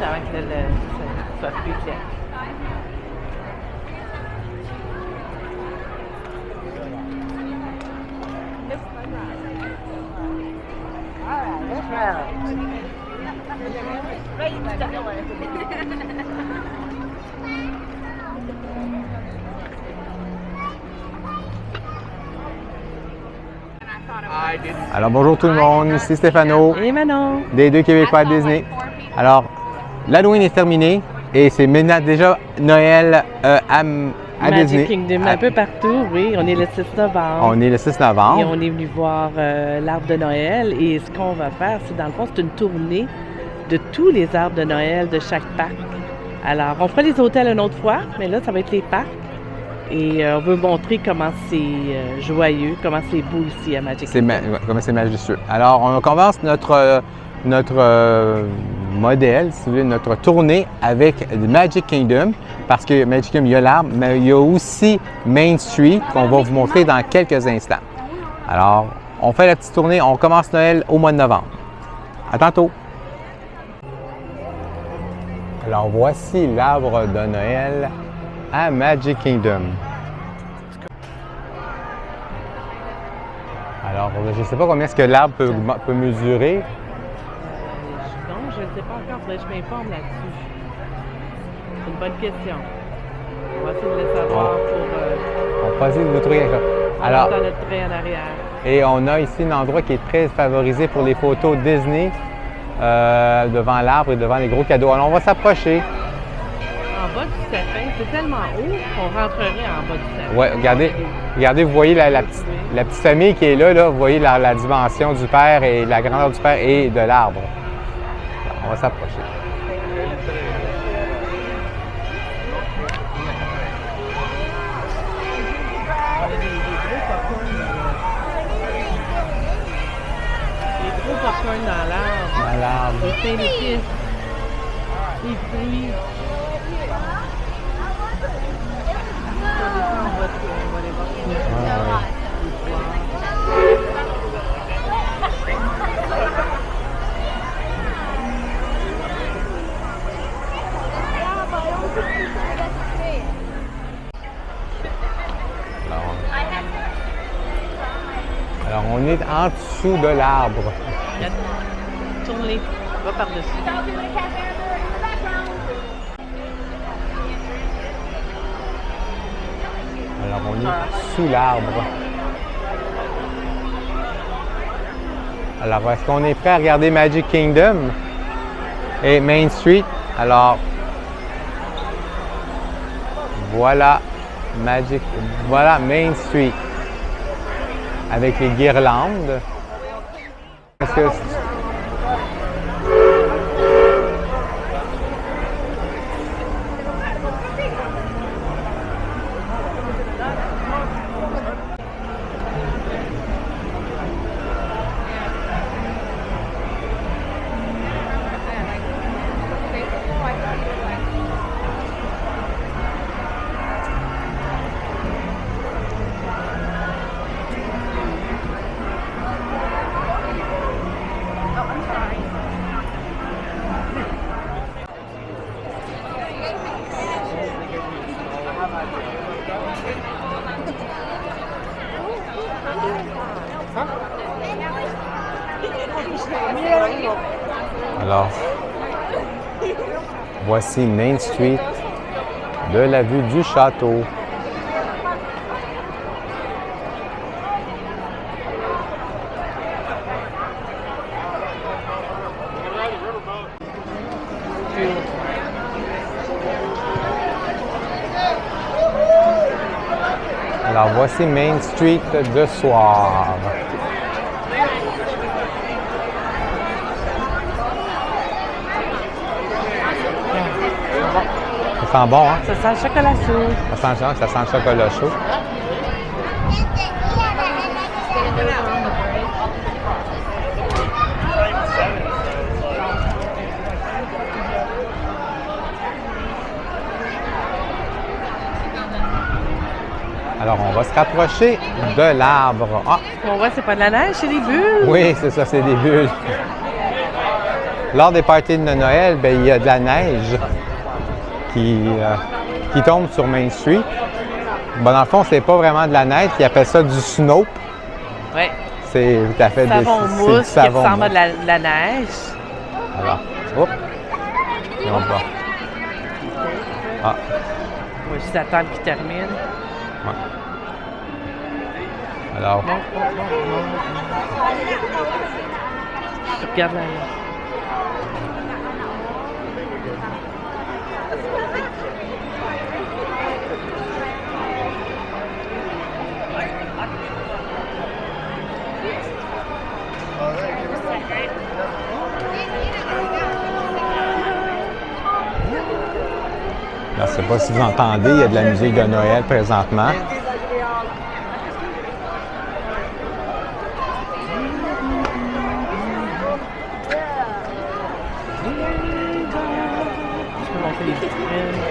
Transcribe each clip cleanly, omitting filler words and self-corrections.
avant que ça soit plus clair. Alors bonjour tout le monde, ici Stéphano Et Manon! des Deux Québécois à Disney. Alors, l'Halloween est terminé et c'est maintenant déjà Noël à Magic Disney. Kingdom, un peu partout, oui. On est le 6 novembre. On est le 6 Et novembre. on est venu voir l'arbre de Noël. Et ce qu'on va faire, c'est dans le fond, c'est une tournée de tous les arbres de Noël de chaque parc. Alors, on fera les hôtels une autre fois, mais là, ça va être les parcs. Et on veut montrer comment c'est joyeux, comment c'est beau ici à Magic Kingdom. Comment c'est majestueux. Alors, on commence notre modèle, si vous voulez, notre tournée avec Magic Kingdom, parce que Magic Kingdom, il y a l'arbre, mais il y a aussi Main Street qu'on va vous montrer dans quelques instants. Alors, on fait la petite tournée, on commence Noël au mois de novembre. À tantôt! Alors, voici l'arbre de Noël à Magic Kingdom. Alors, je ne sais pas combien est-ce que l'arbre peut mesurer. Non, je ne sais pas encore, faudrait que je m'informe là-dessus. C'est une bonne question. On va essayer de le savoir pour On va essayer de vous trouver quelque chose. alors, dans notre train en arrière. Et on a ici un endroit qui est très favorisé pour les photos Disney devant l'arbre et devant les gros cadeaux. Alors, on va s'approcher. En bas du sapin, c'est tellement haut qu'on rentrerait en bas du sapin. Oui, regardez, vous voyez la petite famille qui est là, vous voyez la dimension du père et la grandeur du père et de l'arbre. On va s'approcher. Des gros popcorn dans l'arbre. Dans l'arbre. Des pains d'épices. Des fruits. On va les voir. Alors, on est en dessous de l'arbre. Tourne-les. Va par-dessus. Alors, on est sous l'arbre. Alors, est-ce qu'on est prêt à regarder Magic Kingdom et Main Street? Alors, voilà Main Street avec les guirlandes. Est-ce que Alors, voici Main Street de la vue du château. Alors, voici Main Street de soir. Ça sent bon, hein? Ça sent le chocolat chaud. Ça sent le chocolat chaud. Alors, on va se rapprocher de l'arbre. Ah! On voit, c'est pas de la neige, c'est des bulles. Oui, c'est ça, c'est des bulles. lors des parties de Noël, bien, il y a de la neige qui tombe sur Main Street. Bon, dans le fond, c'est pas vraiment de la neige, ils appellent ça du snow. Oui. C'est tout à fait savon mousse qui savon ressemble à mousse. de la neige. Alors, hop, et on va. Ah, On va juste attendre qu'il termine. ouais. Alors, Non. Regarde là. je ne sais pas si vous entendez, il y a de la musique de Noël présentement. Je peux montrer les vitrines.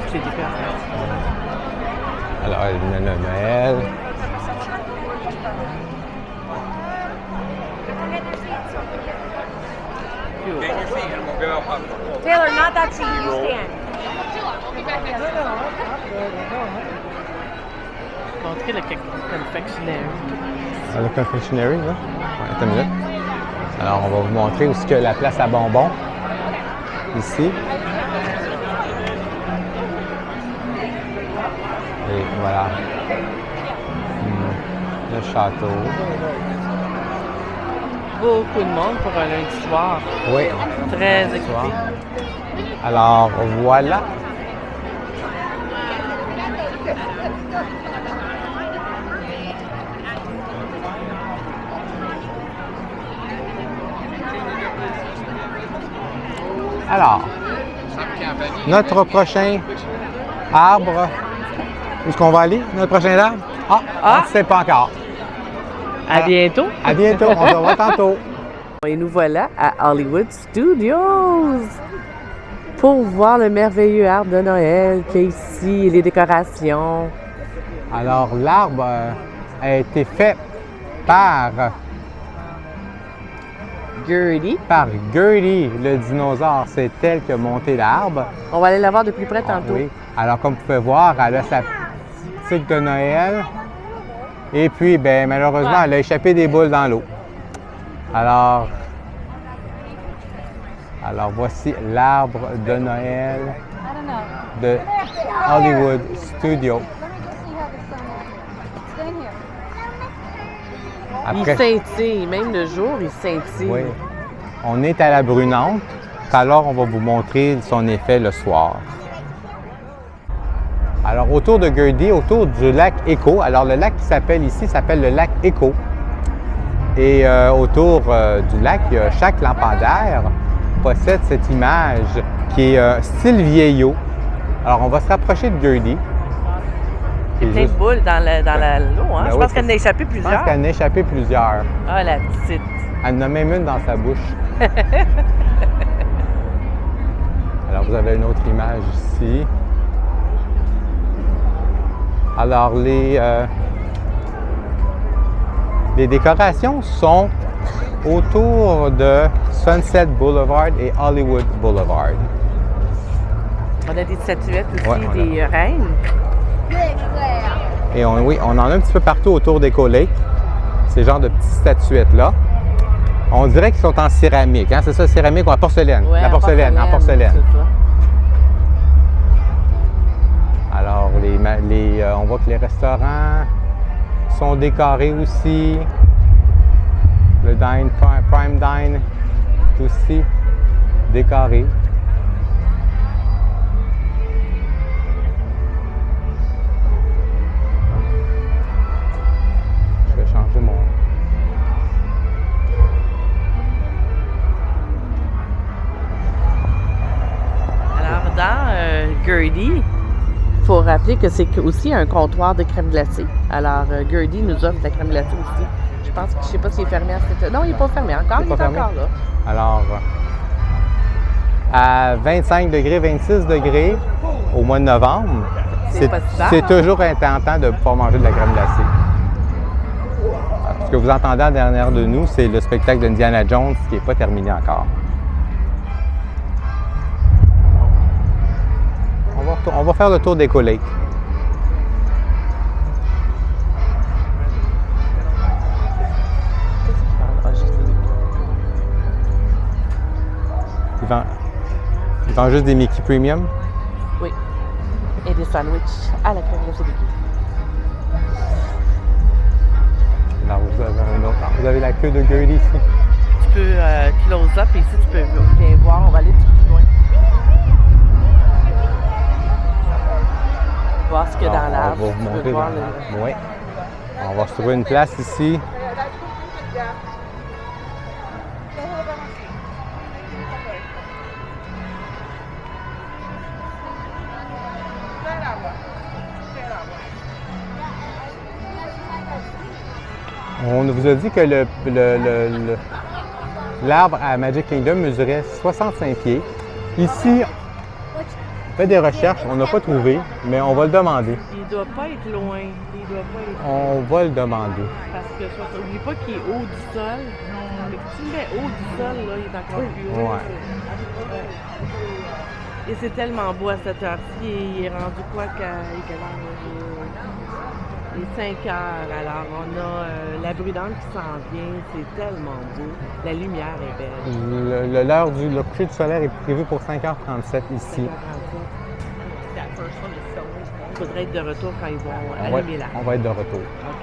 C'est décoratif. Alors, le Noël. Taylor, not that seat, you stand. Montrer le confectionnaire. Le confectionery, là? Oui, attends une minute. Alors, on va vous montrer où est-ce que la place à bonbons. Ici. Et voilà. Le château. Beaucoup de monde pour un lundi soir. Oui. Très occupé. Alors, voilà. Alors, notre prochain arbre, où est-ce qu'on va aller, notre prochain arbre? On ne sait pas encore. À bientôt. À bientôt, on se revoit tantôt. Et nous voilà à Hollywood Studios pour voir le merveilleux arbre de Noël qu'il y a ici et les décorations. Alors, l'arbre a été fait par Gertie. Gertie, le dinosaure. C'est elle qui a monté l'arbre. On va aller la voir de plus près tantôt. Oui. Alors, comme vous pouvez voir, elle a sa petite de Noël. Et puis, ben, malheureusement, elle a échappé des boules dans l'eau. Alors, voici l'arbre de Noël de Hollywood Studios. Il scintille, même le jour, il scintille. Oui. On est à la brunante, alors on va vous montrer son effet le soir. Alors, autour de Gertie, autour du lac Echo, alors le lac qui s'appelle ici s'appelle le lac Echo. Et autour du lac, chaque lampadaire possède cette image qui est style vieillot. Alors, on va se rapprocher de Gertie. Il y a plein de boules dans l'eau, hein? Ben Je oui, pense qu'elle en a échappé Je plusieurs. pense qu'elle en a échappé plusieurs. Ah, la petite. Elle en a même une dans sa bouche. Alors, vous avez une autre image ici. Alors, les décorations sont autour de Sunset Boulevard et Hollywood Boulevard. On a des statuettes aussi, Ouais, on a. des reines. Et oui, on en a un petit peu partout autour d'Echo Lake. Ces genres de petites statuettes-là. On dirait qu'ils sont en céramique. Hein? C'est ça, céramique ou en porcelaine? Ouais, La porcelaine, en porcelaine. c'est ça. Alors, on voit que les restaurants sont décorés aussi. Le Prime Dine est aussi décoré. Je vais changer mon... Alors, dans Gertie, il faut rappeler que c'est aussi un comptoir de crème glacée. Alors, Gertie nous offre de la crème glacée aussi. Je ne sais pas s'il est fermé à cette... Non, il n'est pas fermé encore, il est fermé? encore là. Alors, à 25 degrés, 26 degrés au mois de novembre, C'est pas si tard. c'est toujours intentant de pouvoir manger de la crème glacée. Ce que vous entendez en dernière de nous, c'est le spectacle d'Indiana Jones qui n'est pas terminé encore. On va faire le tour d'Echo Lake. Ils vendent juste des Mickey Premium? Oui. Et des sandwichs à la crème glacée Mickey. Là, vous avez un autre. Vous avez la queue de gueule ici. Tu peux close up et ici tu peux bien voir. On va aller un petit peu plus loin. Voir ce qu'il y a dans l'arbre. On va vous montrer. Oui. On va se trouver une place ici. On vous a dit que l'arbre à Magic Kingdom mesurait 65 pieds. Ici, on fait des recherches, on n'a pas trouvé, mais on va le demander. Il ne doit pas être loin. On va le demander. Parce que n'oublie pas qu'il est haut du sol. Mais si tu le mets haut du sol, là, il est encore plus haut. Ouais. Et c'est tellement beau à cette heure-ci. Il est rendu quoi qu'à quelle heure? Il est 5 heures. Alors, on a la brûlante qui s'en vient. C'est tellement beau. La lumière est belle. L'heure le coucher du soleil est prévu pour 5h37 ici. Il faudrait être de retour quand ils vont allumer l'arbre. On va être de retour. OK.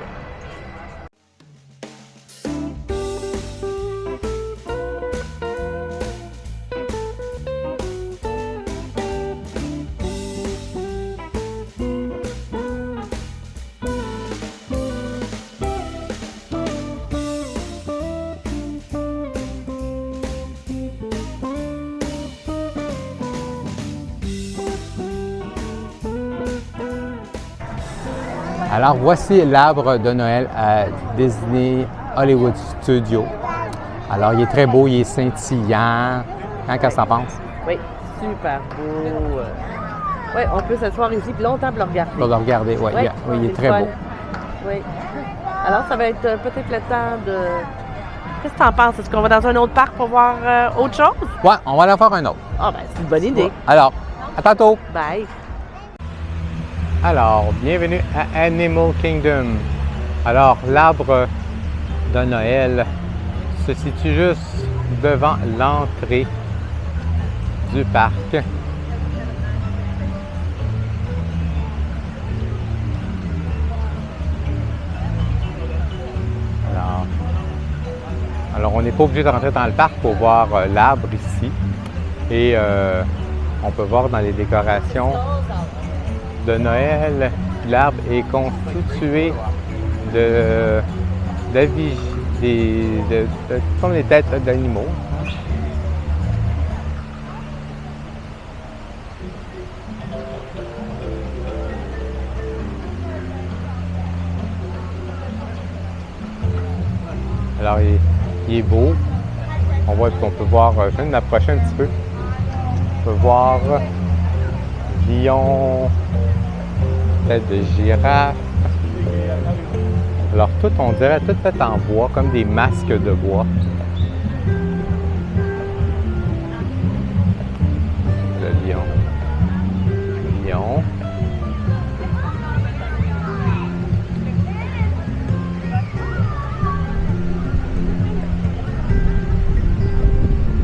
Alors, voici l'arbre de Noël à Disney Hollywood Studios. Alors, il est très beau, il est scintillant. Qu'est-ce que tu en penses? Oui, super beau. Oui, on peut s'asseoir ici puis longtemps pour le regarder. Pour le regarder, oui, il est très beau. Oui. Alors, ça va être peut-être le temps de... Qu'est-ce que tu en penses? Est-ce qu'on va dans un autre parc pour voir autre chose? Oui, on va en faire un autre. Ah, ben c'est une bonne idée. Alors, à tantôt! Bye! Alors, bienvenue à Animal Kingdom. Alors, l'arbre de Noël se situe juste devant l'entrée du parc. Alors on n'est pas obligé de rentrer dans le parc pour voir l'arbre ici. Et on peut voir dans les décorations de Noël, l'arbre est constitué comme les têtes d'animaux. Alors, il est beau. On peut voir, je vais m'approcher un petit peu. On peut voir lion, tête de girafe. Alors, tout, on dirait, tout fait en bois, comme des masques de bois. Le lion. Lion.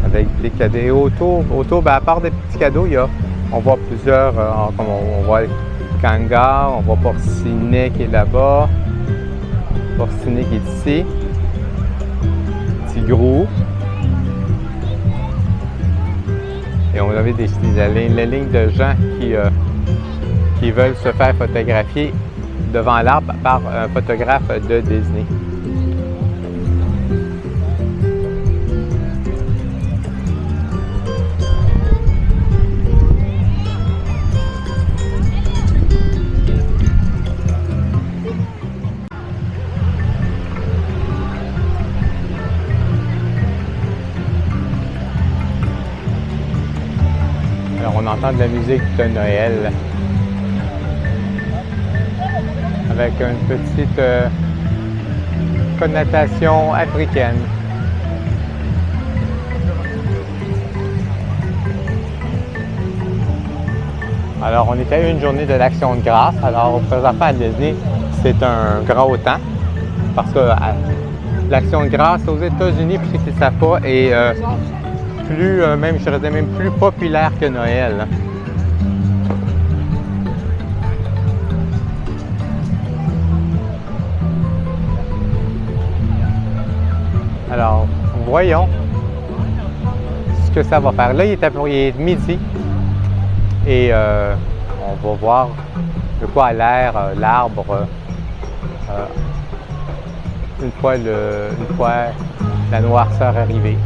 Avec des cadeaux autour, ben, à part des petits cadeaux, on voit plusieurs, comme on voit Kanga, on voit Porcinet qui est là-bas, Porcinet qui est ici, Tigrou. Et on avait la ligne de gens qui veulent se faire photographier devant l'arbre par un photographe de Disney. Alors, on entend de la musique de Noël avec une petite connotation africaine. Alors, on était à une journée de l'Action de grâce. Alors, présentement à Disney, c'est un gros temps parce que l'Action de grâce aux États-Unis, pour ceux qui ne savent pas, est plus, même, je dirais même plus populaire que Noël. Alors, voyons ce que ça va faire. Là, il est midi et on va voir de quoi a l'air l'arbre une fois la noirceur arrivée.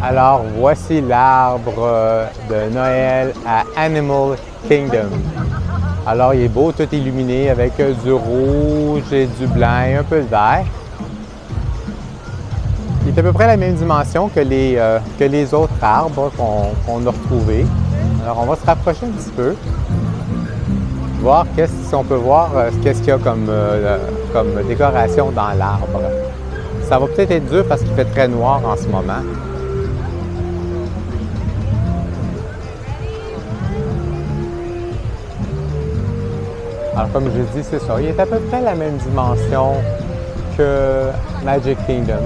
Alors, voici l'arbre de Noël à Animal Kingdom. Alors, il est beau, tout illuminé avec du rouge et du blanc et un peu de vert. Il est à peu près la même dimension que les autres arbres qu'on a retrouvés. Alors, on va se rapprocher un petit peu, voir si on peut voir qu'est-ce qu'il y a comme décoration dans l'arbre. Ça va peut-être être dur parce qu'il fait très noir en ce moment. Alors, comme je dis, c'est ça. Il est à peu près la même dimension que Magic Kingdom.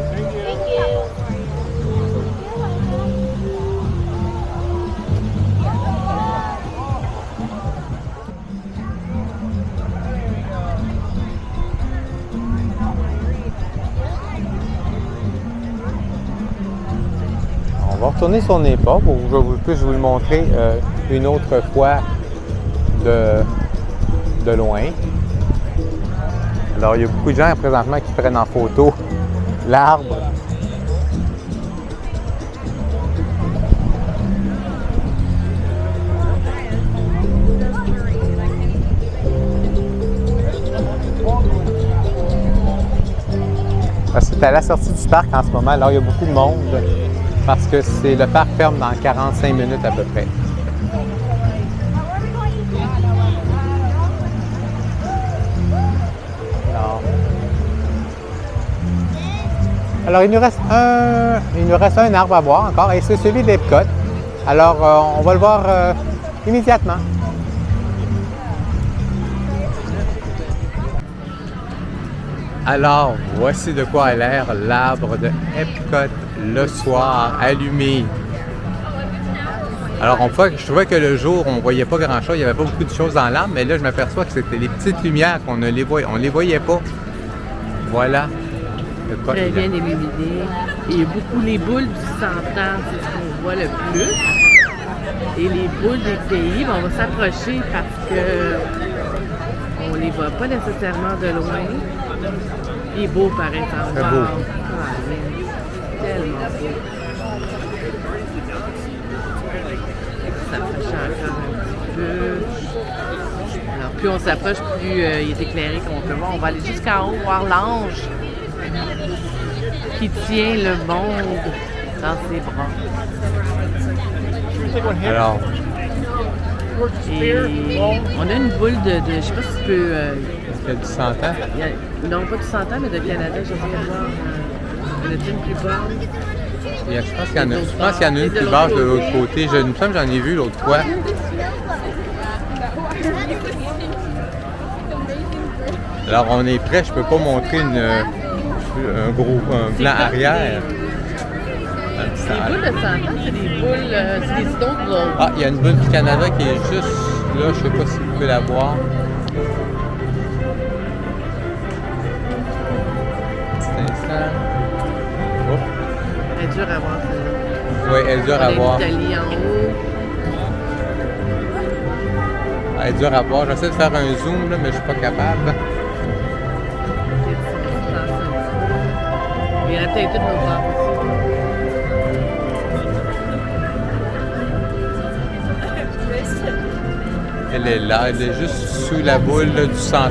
On va retourner sur les pas pour que je puisse vous le montrer une autre fois de loin. Alors, il y a beaucoup de gens présentement qui prennent en photo l'arbre. C'est à la sortie du parc en ce moment. Alors, il y a beaucoup de monde parce que le parc ferme dans 45 minutes à peu près. Alors, il nous reste un arbre à voir encore et c'est celui d'Epcot. Alors, on va le voir immédiatement. Alors, voici de quoi a l'air l'arbre de Epcot le soir allumé. Alors, je trouvais que le jour, on ne voyait pas grand-chose, il n'y avait pas beaucoup de choses dans l'arbre, mais là, je m'aperçois que c'était les petites lumières on ne les voyait pas. Voilà. Très bien illuminé. Et il y a beaucoup les boules du 100 ans, c'est ce qu'on voit le plus. Et les boules des pays, on va s'approcher parce que on les voit pas nécessairement de loin. Il est beau par exemple. Très beau. Tellement beau. S'approcher encore un petit peu. Alors plus on s'approche, plus il est éclairé comme on peut voir. On va aller jusqu'en haut voir l'ange qui tient le monde dans ses bras. Alors, et on a une boule je sais pas si tu peux... est-ce qu'il y a du 100 ans? Non, pas du 100 ans, mais de Canada, je sais pas voir. Il y en a une plus basse? Je pense qu'il y en a une plus basse de l'autre côté. Il me semble que j'en ai vu l'autre fois. Alors, on est prêt. Je peux pas montrer un blanc arrière. Les boules de 100 ans, c'est des boules, c'est des Snow Globes. Ah, il y a une boule du Canada qui est juste là. Je sais pas si vous pouvez la voir. Petit instant. Oh. Elle est dure à voir, celle-là. Oui, elle est dure à voir. L'Italie en haut. Elle est dure à voir. J'essaie de faire un zoom, là, mais je suis pas capable. Il y en a peut-être une autre part. Elle est là, elle est juste sous la boule là, du 100 ans.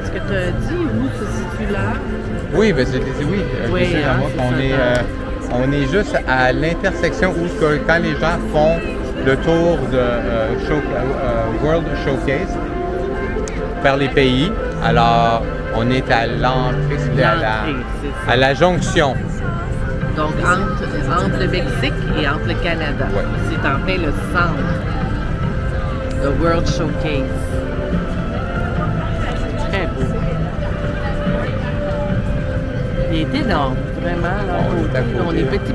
Est-ce que tu as dit où se situe là? Oui, bien c'est oui. Oui, on est On est juste à l'intersection où quand les gens font le tour de World Showcase vers les pays. Alors, on est à l'entrée, à la jonction. Donc, entre le Mexique et entre le Canada. Ouais. C'est en plein le centre. The World Showcase. Très beau. Il est énorme, vraiment. Là, on est petit.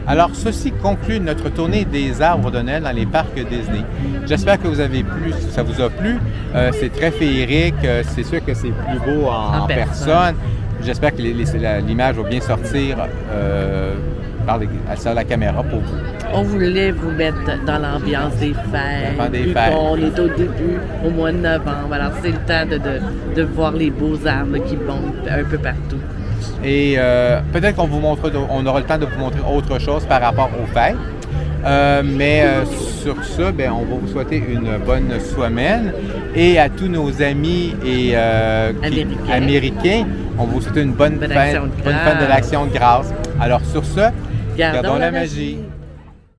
Alors, ceci conclut notre tournée des arbres de Noël dans les parcs Disney. J'espère que ça vous a plu. C'est très féerique. C'est sûr que c'est plus beau en personne. J'espère que l'image va bien sortir sur la caméra pour vous. On voulait vous mettre dans l'ambiance des fêtes. On est au début, au mois de novembre. Alors, c'est le temps de voir les beaux arbres qui montent un peu partout. Et peut-être on aura le temps de vous montrer autre chose par rapport aux fêtes. Mais sur ça, on va vous souhaiter une bonne semaine. Et à tous nos amis et américains, on vous souhaite une bonne fin de l'Action de grâce. Alors sur ce, gardons la magie.